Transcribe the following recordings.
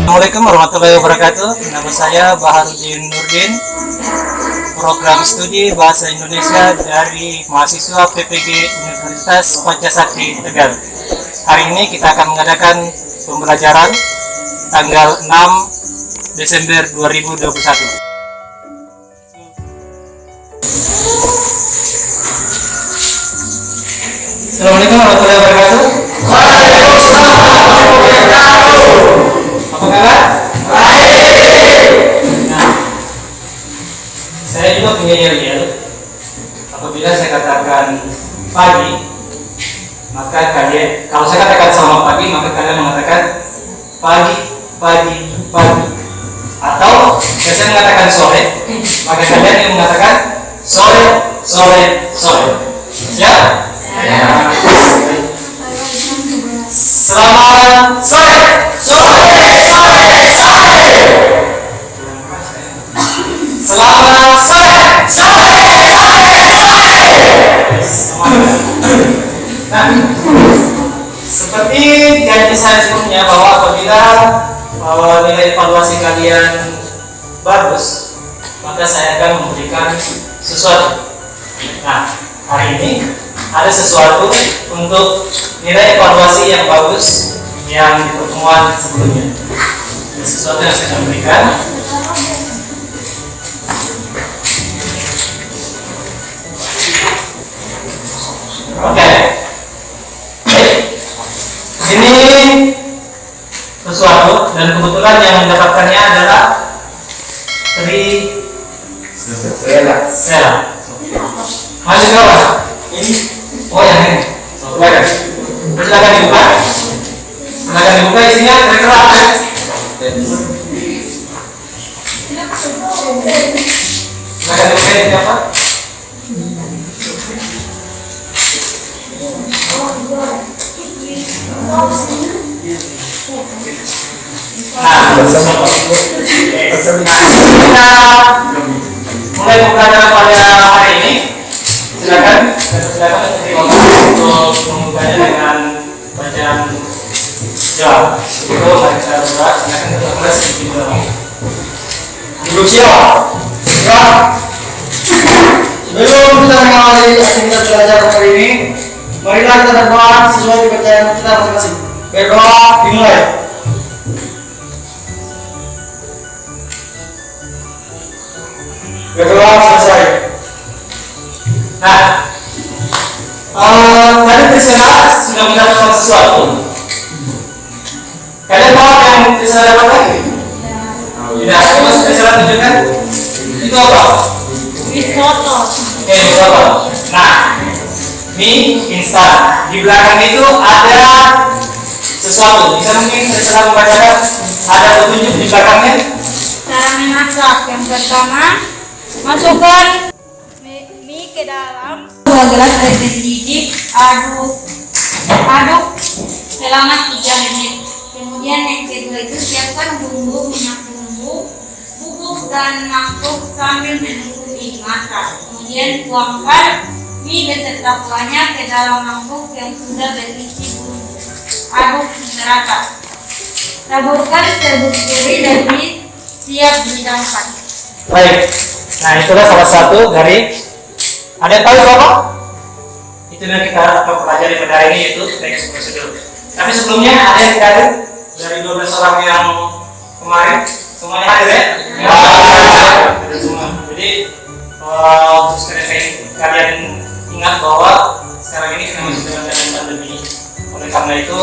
Assalamualaikum warahmatullahi wabarakatuh. Nama saya Baharudin Nurdin, program studi Bahasa Indonesia dari mahasiswa PPG Universitas Pancasakti Tegal. Hari ini kita akan mengadakan pembelajaran tanggal 6 Desember 2021. Assalamualaikum warahmatullahi wabarakatuh. Waalaikumsalam warahmatullahi wabarakatuh. Apa kabar? Baik. Nah, saya juga punya yel-yel. Apabila saya katakan pagi, maka kalian, kalau saya katakan selamat pagi, maka kalian mengatakan pagi, pagi, pagi. Atau saya mengatakan sore, maka kalian yang mengatakan sore, sore, sore. Ya? Selamat sore, sore, sore, sore. Selamat sore, sore, sore, sore. Nah, seperti janji saya sebelumnya bahwa apabila nilai evaluasi kalian bagus, maka saya akan memberikan sesuatu. Nah, hari ini ada sesuatu untuk nilai evaluasi yang bagus yang di pertemuan sebelumnya. Ada sesuatu yang saya berikan. Oke. Ini sesuatu dan kebetulan yang mendapatkannya adalah Sela. Masih bawah. Ini oh yang ini. Silakan. Silakan dibuka. Silakan dibuka isinya kira-kira apa? Silakan dibuka ini apa? Nah, kita mulai pembelajaran pada hari ini. Silakan untuk membukanya dengan bacaan jawab. Itu mari kita buka. Silakan kita mulai sedikit dulu. Duduk siap. Siap. Sebelum kita mengawali kita belajar hari ini, marilah kita berdoa sesuai kepercayaan kita masing-masing. Berdoa dimulai. Berdoa selesai. Nah, kalian terserah sudah mendapatkan sesuatu. Kalian tahu apa yang terserah dapatkan? Tidak. Coba terserah tunjukkan. Itu apa? Risotto. Oke, risotto. Nah, mie instan. Di belakang itu ada sesuatu. Bisa mungkin terserah membacakan. Ada petunjuk di belakangnya. Cara memasak. Yang pertama, masukkan mie ke dalam 2 gelas air mendidih, aduk selama 3 menit. Kemudian yang kedua itu siapkan bumbu, minyak bumbu, bubuk dan mangkuk sambil menunggu mie masak. Kemudian tuangkan mie beserta kuahnya ke dalam mangkuk yang sudah berisi bumbu. Aduk merata. Taburkan serbuk gurih dan mie siap dihidangkan. Baik. Nah, itulah salah satu dari. Ada yang tahu apa? Itu yang kita akan pelajari pada hari ini, yaitu teks prosedur. Tapi sebelumnya ada yang hadir dari 12 orang yang kemarin. Semuanya hadir ya? Ya. Ada semua. Jadi kalian ingat bahwa sekarang ini kita masih dalam keadaan pandemi. Oleh karena itu,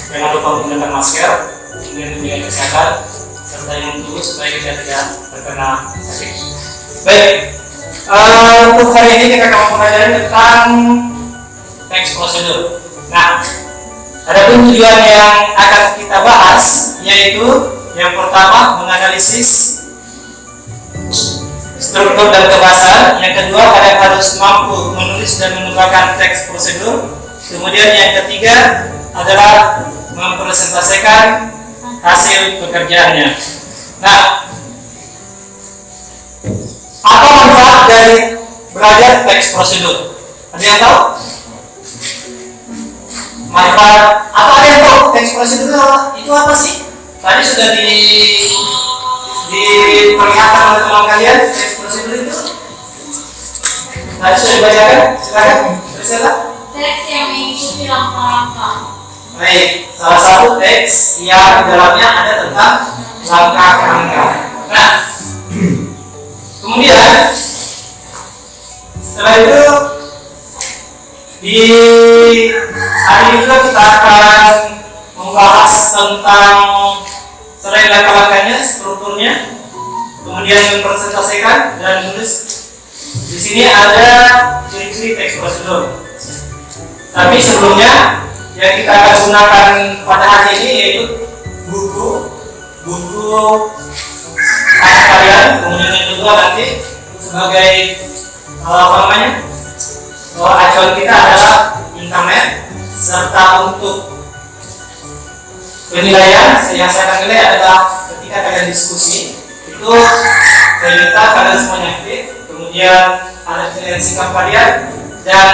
jangan lupa menggunakan masker, kemudian menjaga kesehatan, serta yang dulu supaya kita tidak terkena sakit. Baik. Untuk hari ini kita akan mempelajari tentang teks prosedur. Nah, ada tujuan yang akan kita bahas, yaitu yang pertama menganalisis struktur dan kebahasaan. Yang kedua, kalian harus mampu menulis dan menukarkan teks prosedur. Kemudian yang ketiga adalah mempresentasikan hasil pekerjaannya. Nah, apa manfaat dari belajar teks prosedur? Ada yang tahu? Manfaat apa? Ada yang tahu teks prosedur itu apa sih? Tadi sudah di teman kalian teks prosedur itu? Tadi sudah dibacakan, silakan Priscilla. Teks yang mengikuti langkah-langkah. Baik, salah satu teks yang di dalamnya ada tentang langkah-langkah. Nah, kemudian setelah itu di hari ini juga kita akan membahas tentang selain langkah-langkahnya, strukturnya, kemudian mempresentasikan dan menulis. Di sini ada ciri-ciri teks prosedur. Tapi sebelumnya yang kita akan gunakan pada hari ini yaitu buku anak kalian, kemudian yang kedua nanti sebagai acuan kita adalah internet, serta untuk penilaian yang saya akan nilai adalah ketika kalian diskusi itu saya minta kalian semuanya aktif, kemudian ada penilaian sikap kalian, dan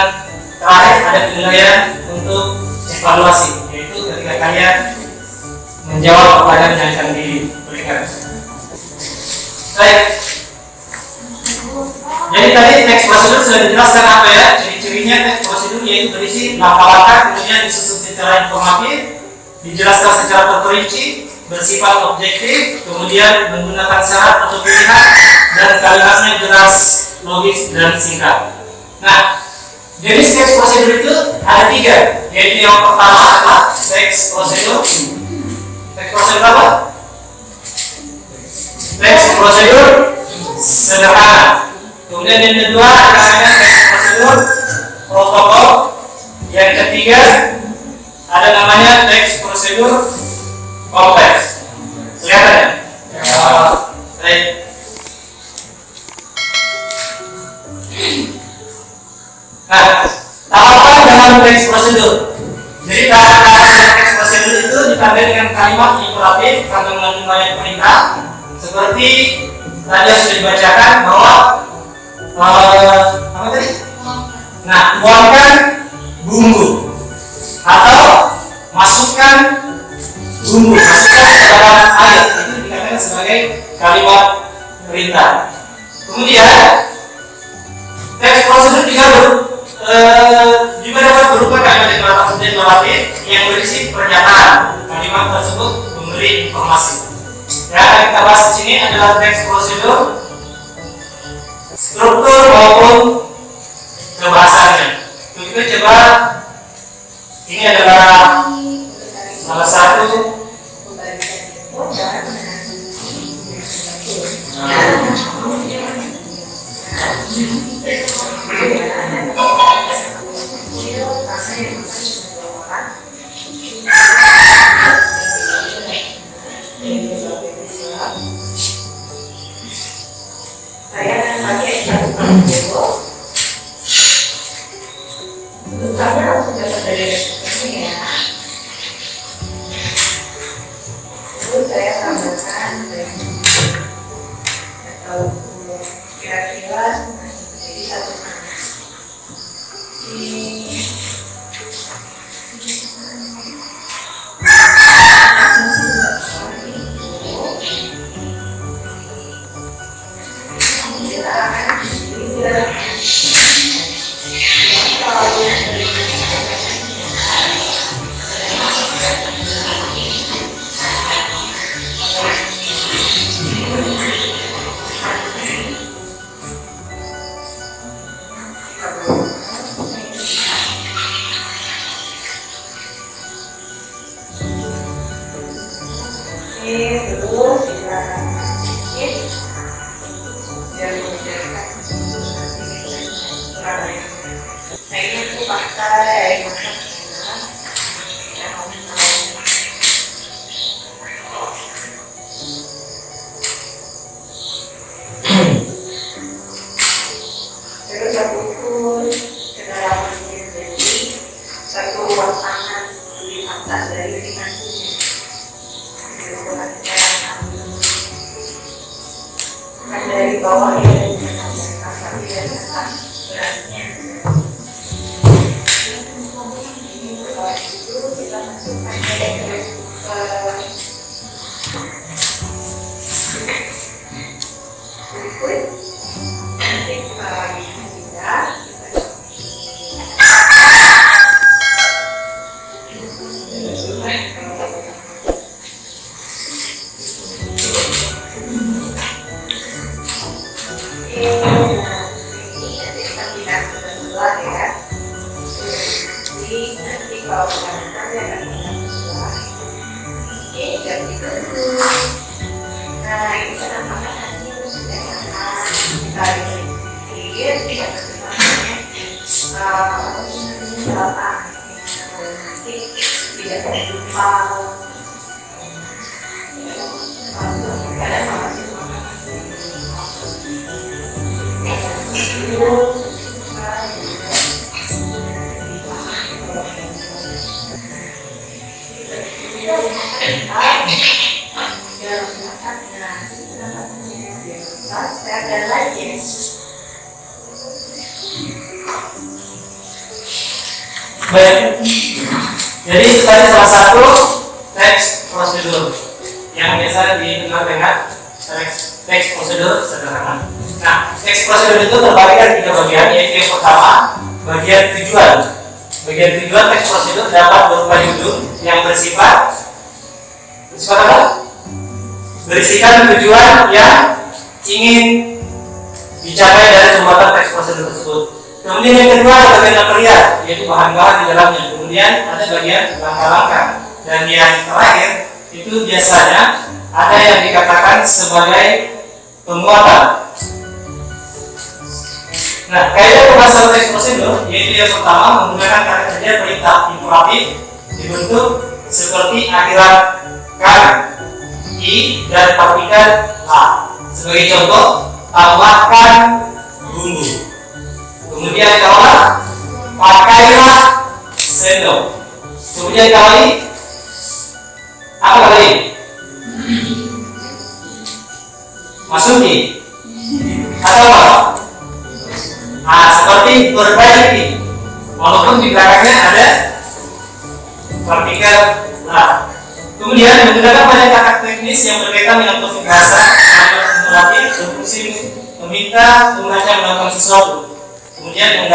terakhir ada penilaian untuk evaluasi, yaitu ketika kalian menjawab pertanyaan yang akan diberikan. Baik. Jadi tadi teks prosedur sudah dijelaskan apa ya, ciri-cirinya teks prosedur yaitu berisi langkah-langkah, kemudian disusun secara informatif, dijelaskan secara terperinci, bersifat objektif, kemudian menggunakan syarat atau pilihan, dan kalimatnya jelas, logis, dan singkat. Nah, jenis teks prosedur itu ada 3, yaitu yang pertama adalah teks prosedur. Teks prosedur apa? Teks prosedur sederhana. Kemudian yang kedua namanya teks prosedur protokol. Yang ketiga ada namanya teks prosedur kompleks. Kelihatan ya? Baik. Nah, tahapan dalam teks prosedur. Jadi tahapan teks prosedur itu ditandai dengan kalimat imperatif atau mengandung perintah, seperti tadi sudah dibacakan bahwa apa tadi? Nah, tuangkan bumbu atau masukkan bumbu, masukkan ke dalam air, itu dikatakan sebagai kalimat perintah. Kemudian teks prosedur juga dapat berupa kalimat deklaratif yang berisi pernyataan. Kalimat tersebut memberi informasi. Yang kita bahas di sini adalah teks prosedur, struktur maupun kebahasannya. Untuk itu coba, ini adalah salah satu tidak ditutup. Nah, itu karena tadi sudah sangat kita pikir tidak terjemahnya apa nanti tidak terlupa Baik, jadi itu tadi salah satu teks prosedur yang biasa dikenal dengan teks prosedur sederhana. Nah, teks prosedur itu terbagi dari 3 bagian, yaitu yang pertama, bagian tujuan. Bagian tujuan teks prosedur dapat berupa judul yang bersifat apa? Berisikan tujuan yang ingin dicapai dari pembuatan teks prosedur tersebut. Kemudian yang kedua ada bagian material, yaitu bahan-bahan di dalamnya. Kemudian ada bagian langkah-langkah. Dan yang terakhir itu biasanya ada yang dikatakan sebagai penguatan. Nah, kaidah pembahasan teks prosedur yaitu yang pertama menggunakan kata kerja perintah imperatif dibentuk seperti akhiran kan, i dan partikel a. Sebagai contoh, tambahkan bumbu. Kemudian kalau pakailah sendok. Kemudian kali apa kali? Masuki atau apa? Nah, seperti perbaiki. Walaupun di belakangnya ada partikel lah. Kemudian menggunakan banyak kata teknis yang berkaitan dengan topik bahasa melatih berfungsi meminta pembaca melakukan sesuatu. Kemudian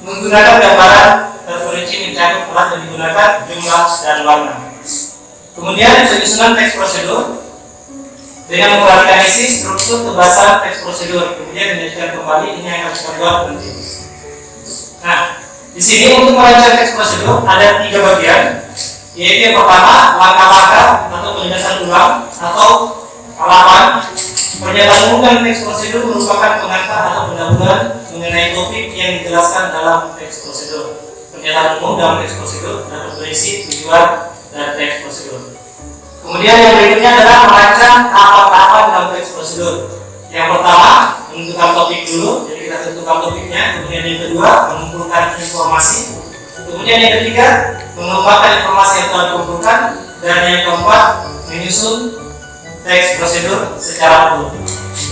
menggunakan gambaran terperinci mencakup alat yang digunakan jumlah dan warna. Kemudian penyusunan teks prosedur dengan memperhatikan isi, struktur, kebahasan teks prosedur. Kemudian menjadikan kembali ini yang akan kita buat nanti. Nah, di sini untuk merancang teks prosedur ada 3 bagian, yaitu yang pertama langkah-langkah atau penjelasan ulang atau halaman. Pernyataan umum dan teks prosedur merupakan pengantar atau pendahuluan mengenai topik yang dijelaskan dalam teks prosedur. Pernyataan umum dalam teks prosedur dapat berisi tujuan dan teks prosedur. Kemudian yang berikutnya adalah merancang tahapan-tahapan dalam teks prosedur. Yang pertama, menentukan topik dulu, jadi kita tentukan topiknya. Kemudian yang kedua, mengumpulkan informasi. Kemudian yang ketiga, mengembangkan informasi yang telah dikumpulkan. Dan yang keempat, menyusun teks prosedur secara utuh.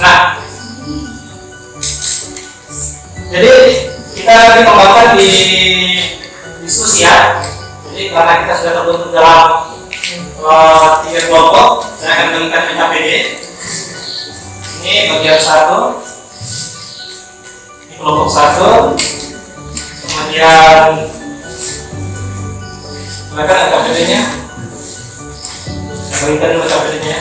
Nah, jadi kita nanti kembangkan di diskusi ya. Jadi karena kita sudah terbentuk dalam 3 kelompok, saya akan berikan PKPD. Ini bagian 1, ini kelompok 1. Kemudian silakan PKPD-nya. Saya berikan dulu PKPD-nya.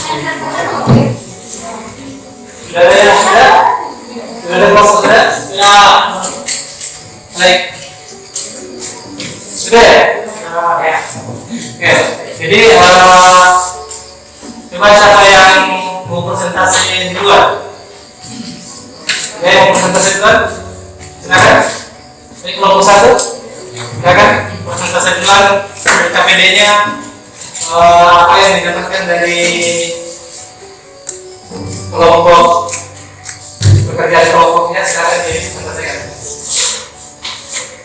Sudah ada yang sudah? Sudah ada kelompok sudah? Ya. Baik. Sudah ya? Ya. Oke. Jadi coba siapa yang mau presentasi duluan? Oke, mau presentasi duluan? Silakan. Ini kelompok 1. Silakan presentasi duluan KPD-nya apa yang didapatkan dari kelompok pekerjaan kelompoknya. Silakan jadi presentasikan.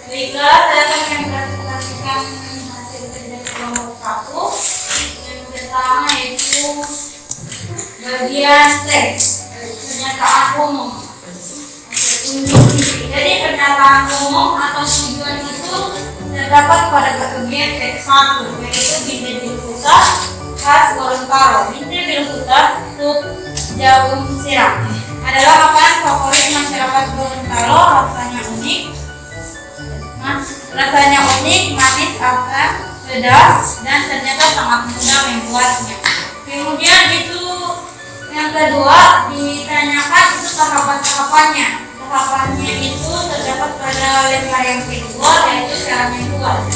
Baiklah, saya akan mempresentasikan hasil kerja kelompok 1. Yang pertama yaitu bagian teks pernyataan umum. Jadi pernyataan umum atau tujuan itu terdapat pada bagian teks 1, yaitu Binti Bilkuta khas Gorontalo. Binti Bilkuta sup jagung siram adalah makanan favorit masyarakat Gorontalo. Rasanya unik, manis, asam, pedas, dan ternyata sangat mudah membuatnya. Kemudian itu yang kedua ditanyakan itu tahapan-tahapannya. Tahapannya itu terdapat pada lembar yang kedua, yaitu cara membuat.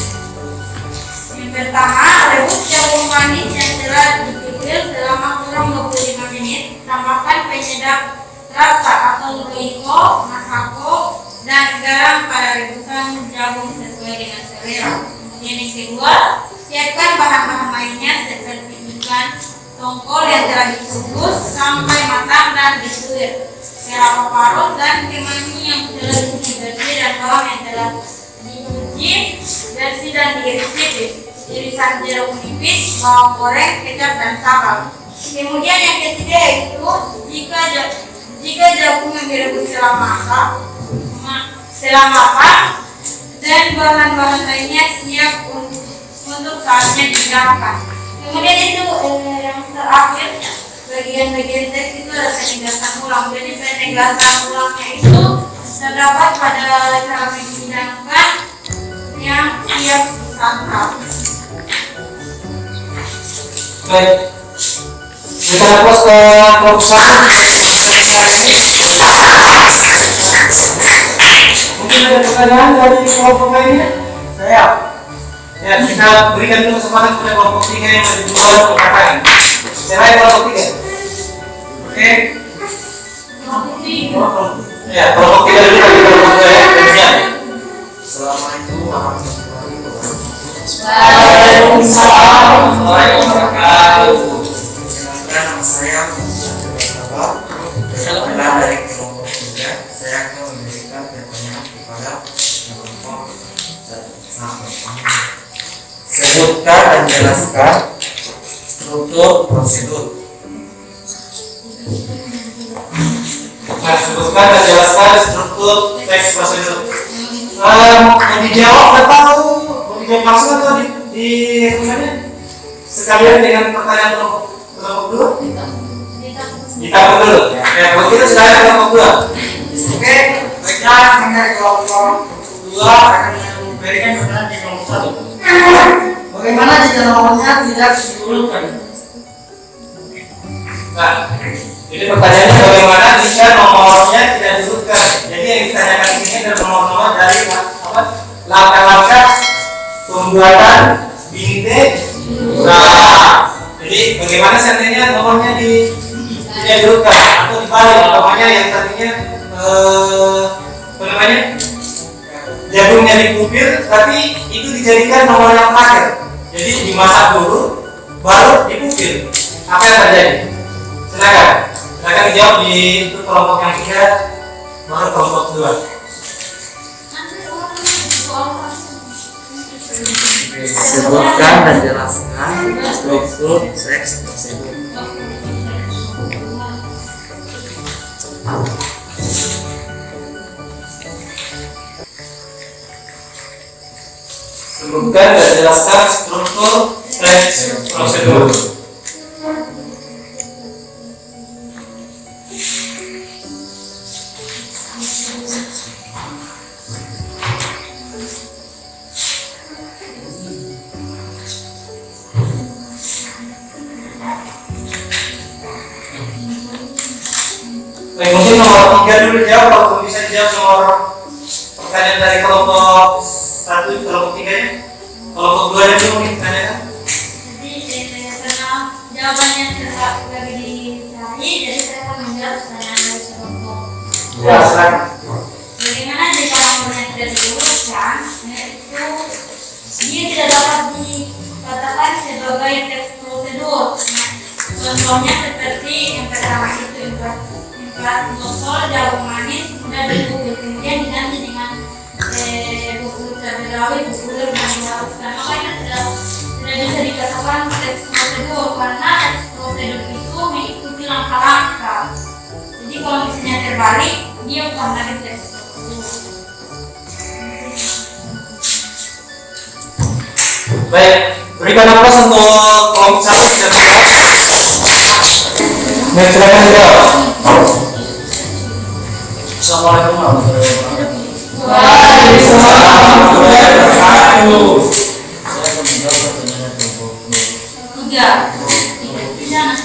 Yang pertama, rebus jagung manis yang telah dipikir selama kurang 25 menit. Tambahkan penyedap rasa atau roiko, masako, dan garam pada rebusan jagung sesuai dengan selera. Kemudian yang kedua, siapkan bahan-bahan lainnya seperti ikan tongkol yang telah dikukus sampai matang dan disuir, kelapa parut dan kemangi yang telah dibersih dan bawang yang telah dicuci bersih dan diiris tipis, irisan jeruk nipis, bawang goreng, kecap dan sambal. Kemudian yang ketiga yaitu jika jagung yang direbus selama matang dan bahan-bahan lainnya siap untuk saatnya dihidangkan. Kemudian itu yang terakhir bagian-bagian teks itu ada penegasan ulang. Jadi penegasan ulangnya itu terdapat pada cara menghidangkan yang siap disantap. Baik. Kita hapus ke kelompok 1. Mungkin ada pertanyaan dari kelompok lainnya? Saya. Ya, kita berikan dulu kesempatan kepada kelompok 3 yang ada di luar perkataan. Silakan kelompok 3. Oke. Ya, kelompok 3 dulu bagi kelompok 2 ya. Assalamualaikum warahmatullahi wabarakatuh. Waalaikumsalam warahmatullahi wabarakatuh. Perkenalkan, nama saya Muhammad. Adalah dari kelompok 3. Saya akan memberikan pertanyaan kepada kelompok 1. Sebutkan dan jelaskan struktur prosedur. Nah, sebutkan dan jelaskan struktur teks prosedur. Mau dijawab atau mau dijawab langsung atau di sekalian dengan pertanyaan kelompok 2? Ditambah dulu. Ya, kalau gitu sekalian kelompok 2. Oke, baiklah, dari kelompok 2 akan memberikan pertanyaan di kelompok 1. Bagaimana jika nomornya tidak diurutkan? Nah, jadi pertanyaannya bagaimana jika nomornya tidak diurutkan? Jadi yang ditanyakan ini adalah nomor-nomor dari langkah-langkah pembuatan bintik. Nah, jadi bagaimana seandainya nomornya tidak diurutkan atau dibalik, umpamanya yang tadinya jagungnya dikupir, tapi itu dijadikan nomor yang terakhir. Jadi dimasak dulu, baru dikupir. Apa yang terjadi? Silakan dijawab di kelompok yang 3, baru kelompok 2. Sebutkan dan jelaskan struktur teks prosedur. Sebutkan dan jelaskan struktur teks prosedur. Baik, mungkin nomor 3 dulu jawab, kalau belum bisa dijawab nomor pertanyaan dari kelompok 1, kelompok 3 nya. Kelompok 2 nya dulu mungkin tanyakan. Jadi karena jawabannya tidak lagi dicari, jadi saya akan menjawab pertanyaan dari kelompok. Ya, silakan. Bagaimana jika nomornya tidak diurutkan, yaitu dia tidak dapat dikatakan sebagai teks prosedur. Contohnya seperti yang pertama itu implat botol jagung manis sudah dibukul, kemudian diganti dengan bubur cabai rawit, bubur dan diharuskan. Makanya tidak bisa dikatakan teks prosedur karena teks prosedur itu mengikuti langkah-langkah. Jadi kalau misalnya terbalik, dia bukan lagi teks prosedur. Baik, berikan aplaus untuk kelompok 1 dan 2. Baik, silakan dijawab. Assalamualaikum warahmatullahi wabarakatuh. Waalaikumsalam warahmatullahi wabarakatuh. Saya akan menjawab pertanyaan kelompok 2. Tiga. Di sana.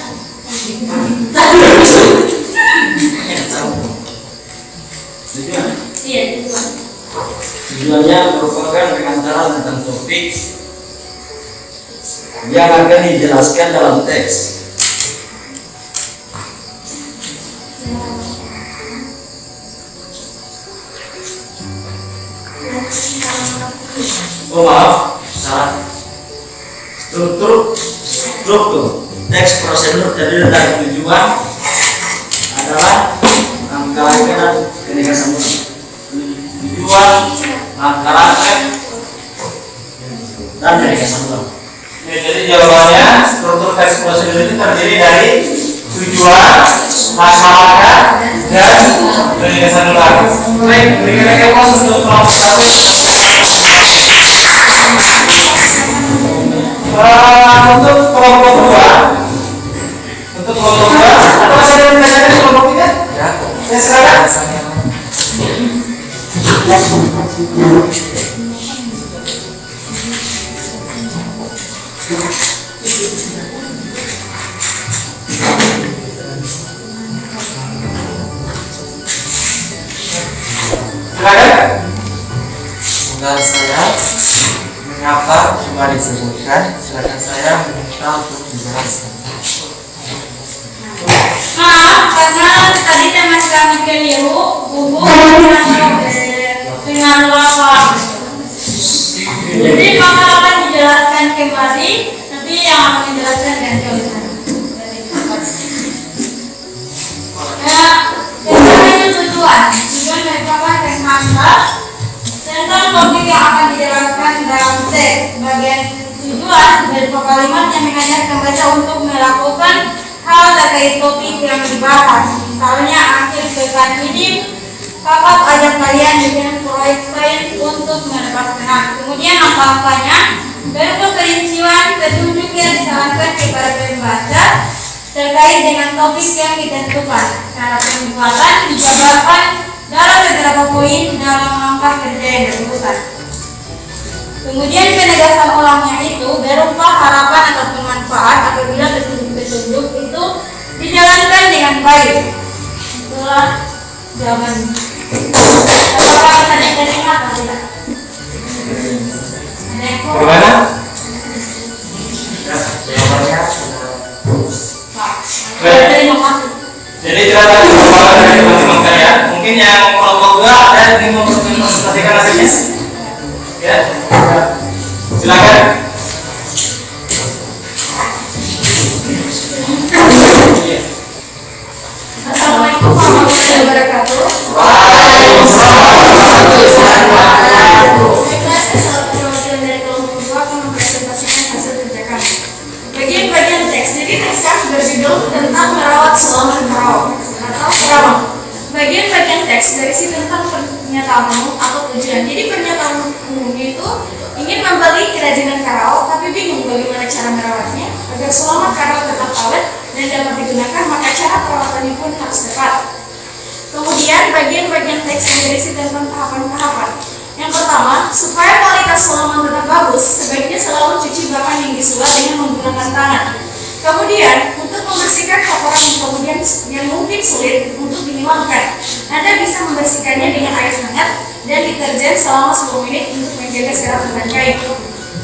Tujuan? Iya, itu. Tujuannya merupakan pengantaran tentang topik yang akan dijelaskan dalam teks. Oh maaf, salah. Struktur teks prosedur terdiri dari tujuan adalah rangkaian dan penegasan ulang. Tujuan, rangkaian dan penegasan ulang. Ya, jadi jawabannya struktur teks prosedur itu terdiri dari tujuan, masyarakat, dan penegasan ulang. Baik, berikan aplaus untuk kelompok 1. Untuk kelompok 2, apa masih ada pertanyaan di kelompok 3? Ya, Ya, silakan. Silakan. Tugas saya mengapa cuma disebutkan, silakan saya minta untuk dijelaskan. Maaf, karena tadi tema kami keliru, bubuk dengan lava. Jadi maka akan dijelaskan kembali, nanti yang akan menjelaskan ganti oleh saya. Ya, itu tujuan merupakan pengantar tentang topik yang akan dijelaskan dalam teks. Bagian tujuan berupa kalimat yang mengajak pembaca untuk melakukan hal terkait topik yang dibahas. Misalnya akhir pekan ini kakak ajak kalian bikin proyek sains untuk melepas penat. Kemudian langkah-langkahnya berupa perincian petunjuk yang disarankan kepada pembaca terkait dengan topik yang ditentukan. Cara pembuatan dijabarkan dalam beberapa poin dalam langkah kerja yang disebutkan. Kemudian penegasan ulangnya itu berupa harapan atau manfaat apabila petunjuk itu dijalankan dengan baik. Itulah jawaban. Apakah kita diterima atau tidak? Bagaimana? Ya, jawabannya Terima kasih. Jadi cerita jawaban dari teman-teman kalian. Mungkin yang kelompok 2 ada yang mau mempresentasikan hasilnya? Ya, silakan. Assalamualaikum warahmatullahi wabarakatuh. Waalaikumsalam warahmatullahi wabarakatuh. Bagian-bagian teks, jadi teks kami berjudul tentang merawat selama merawat atau perawat. Bagian-bagian teks berisi tentang pernyataan umum atau tujuan. Jadi pernyataan umumnya itu ingin membeli kerajinan karaot tapi bingung bagaimana cara merawatnya agar selama karaot tetap awet dan dapat digunakan, maka cara perawatannya pun harus tepat. Kemudian bagian-bagian teks berisi tentang tahapan-tahapan. Yang pertama, supaya kualitas halaman tetap bagus, sebaiknya selalu cuci bahan yang disulat dengan menggunakan tangan. Kemudian, untuk membersihkan kotoran yang mungkin sulit untuk dimiliki absen selama 10 menit untuk menjaga kesehatan dengan baik.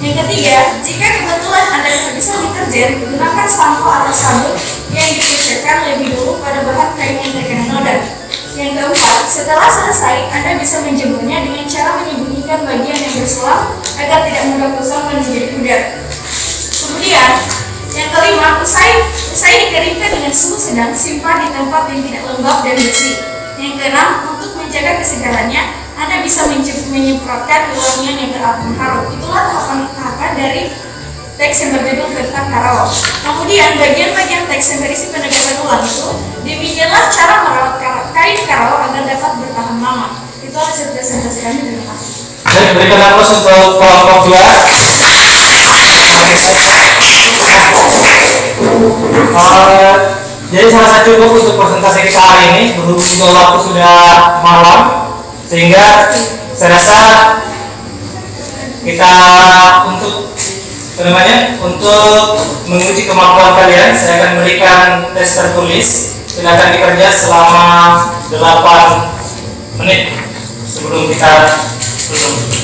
Yang ketiga, jika kebetulan Anda tidak bisa deterjen, gunakan sampo atau sabun yang digeserkan lebih dulu pada bahan kain yang terkena noda. Yang keempat, setelah selesai, Anda bisa menjemurnya dengan cara menyembunyikan bagian yang berselang agar tidak mudah gosong dan menjadi pudar. Kemudian, yang kelima, usai dikeringkan dengan suhu sedang, simpan di tempat yang tidak lembab dan bersih. Yang keenam, untuk menjaga kesegarannya, Anda bisa menyemprotkan wangian yang beraroma harum. Itulah tahapan-tahapan dari teks yang berjudul tentang karawang. Kemudian bagian-bagian teks yang berisi penegasan ulang itu, demikianlah cara merawat kain karawang agar dapat bertahan lama. Itu adalah serta-serta kami. Terima kasih. Baik, berikan aplaus untuk kelompok 2. Jadi sangat cukup untuk presentasi kita hari ini, berhubung juga waktu sudah malam, sehingga saya rasa kita untuk menguji kemampuan kalian, saya akan berikan tes tertulis. Silakan dikerja selama 8 menit sebelum kita tutup.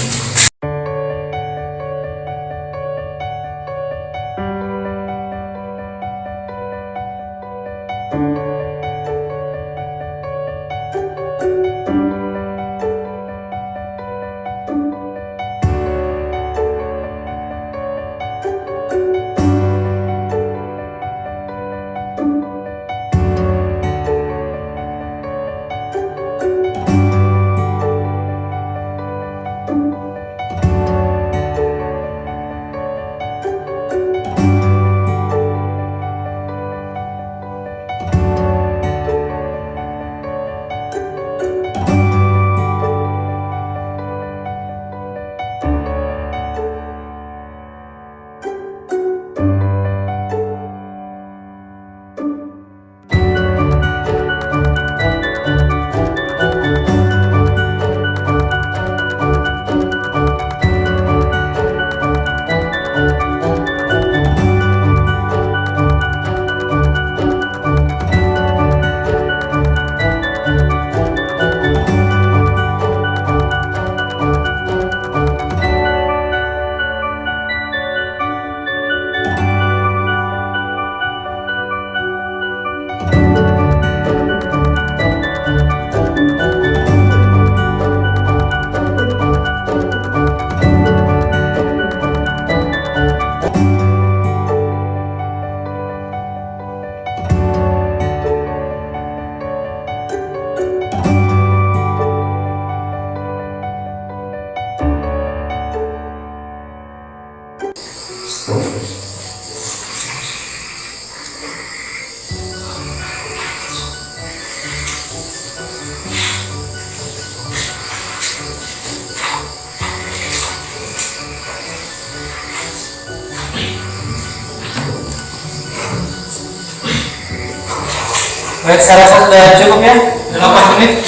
Baik, saya rasa sudah cukup ya, 8 menit.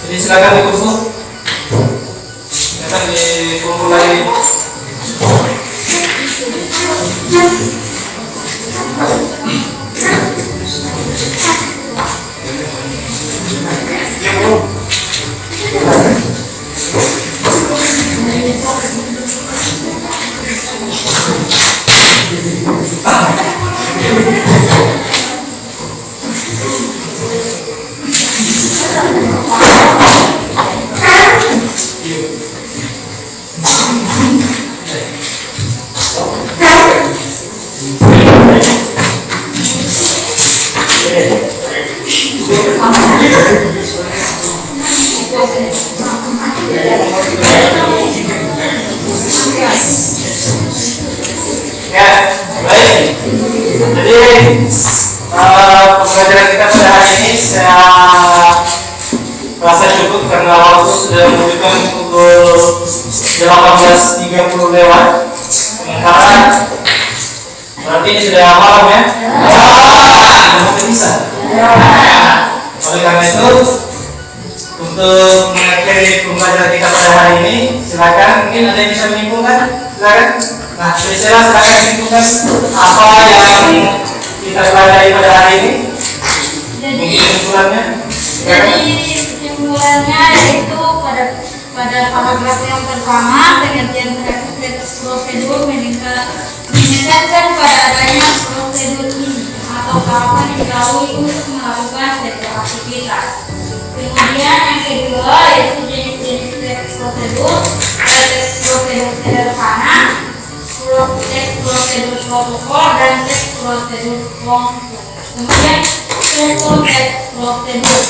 Jadi silakan dikumpul. Silakan dikumpul lagi. Ya, baik. Jadi pembelajaran kita pada hari ini saya rasa cukup karena waktu sudah menunjukkan pukul 18.30 lewat. Sementara berarti ini sudah malam ya? Sudah bisa. Oleh karena itu, untuk mengakhiri pembelajaran kita pada hari ini, silakan, mungkin ada yang bisa menyimpulkan, silakan. Nah, silakan menyimpulkan apa yang kita pelajari pada hari ini. Mungkin kesimpulannya. Jadi kesimpulannya yaitu pada paragraf yang pertama, pengertian teks prosedur menekankan pada adanya prosedur ini atau tahapan yang diketahui untuk melakukan suatu aktivitas. Kemudian yang kedua yaitu jenis-jenis teks prosedur. Ada teks prosedur sederhana, teks prosedur protokol, dan teks prosedur konflik. Kemudian struktur teks prosedur.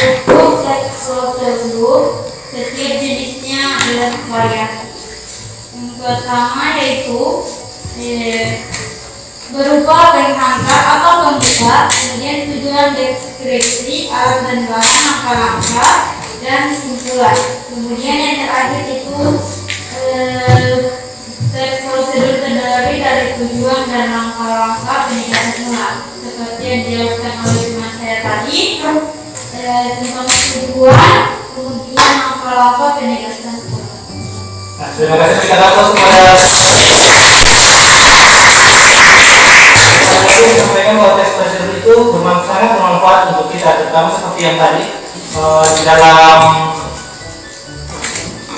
Struktur teks prosedur setiap jenisnya adalah variasi. Yang pertama yaitu berupa penghangkat atau pembuka, kemudian tujuan deskripsi, alat dan bahan, langkah-langkah, dan kesimpulan. Kemudian yang terakhir itu teks prosedur terdiri dari tujuan dan langkah-langkah pendidikan ulang, seperti yang dijelaskan oleh teman saya tadi, tentang tujuan, kemudian langkah-langkah pendidikan ulang. Nah, terima kasih kita dapat kepada sampaikan bahwa teks prosedur itu sangat bermanfaat untuk kita, terutama seperti yang tadi di dalam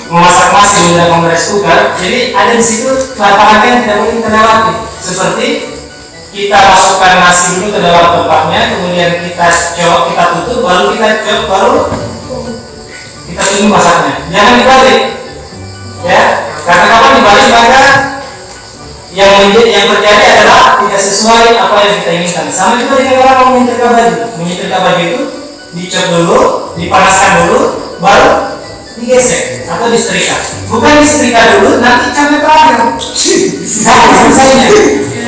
memasak nasi menggunakan rice cooker. Jadi ada di situ langkah-langkah yang tidak boleh kita lewati, seperti kita masukkan nasi dulu ke dalam tempatnya, kemudian kita jok, kita tutup, baru kita jok, baru kita tunggu masaknya. Jangan dibalik, ya, karena kalau dibalik maka yang terjadi adalah tidak sesuai apa yang kita inginkan. Sama juga dengan orang mau menyetrika baju. Menyetrika baju itu dicop dulu, dipanaskan dulu, baru digesek atau disetrika. Bukan disetrika dulu, nanti capnya terakhir. Selesainya,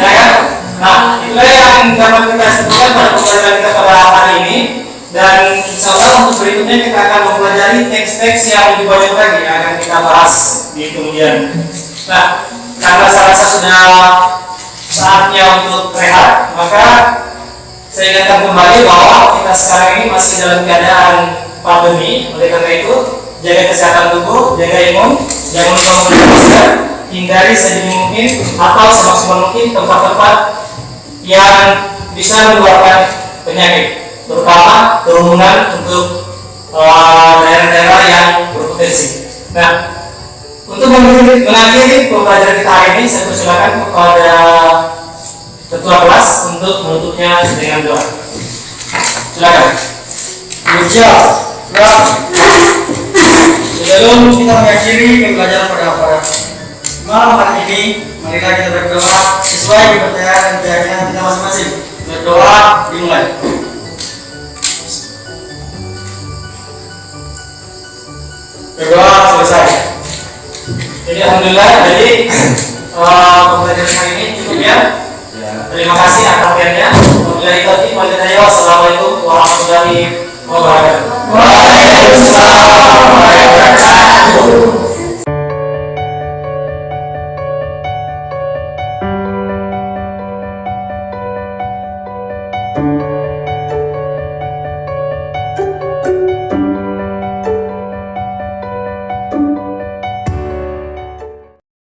ya kan? Nah, itulah yang dapat kita sebutkan pada pembelajaran kita pada hari ini. Dan insya Allah untuk berikutnya kita akan mempelajari teks-teks yang lebih banyak lagi yang akan kita bahas di kemudian. Nah, karena saya rasa sudah saatnya untuk rehat, maka saya ingatkan kembali bahwa kita sekarang ini masih dalam keadaan pandemi. Oleh karena itu, jaga kesehatan tubuh, jaga imun, jangan lupa menggunakan masker, hindari sedini mungkin atau semaksimal mungkin tempat-tempat yang bisa menularkan penyakit, terutama kerumunan untuk daerah-daerah yang berpotensi. Nah, untuk mengakhiri pembelajaran kita hari ini, saya persilakan kepada ketua kelas untuk menutupnya dengan doa. Silakan. Sebelum kita mengakhiri pembelajaran pada malam hari ini, marilah kita berdoa sesuai kepercayaan dan keyakinan kita masing-masing. Berdoa dimulai. Berdoa selesai. Jadi alhamdulillah, jadi pembelajaran hari ini cukup ya. Terima kasih atas perhatiannya. Wabillahi taufiq wal hidayah. Wassalamualaikum warahmatullahi wabarakatuh. Waalaikumsalam warahmatullahi wabarakatuh.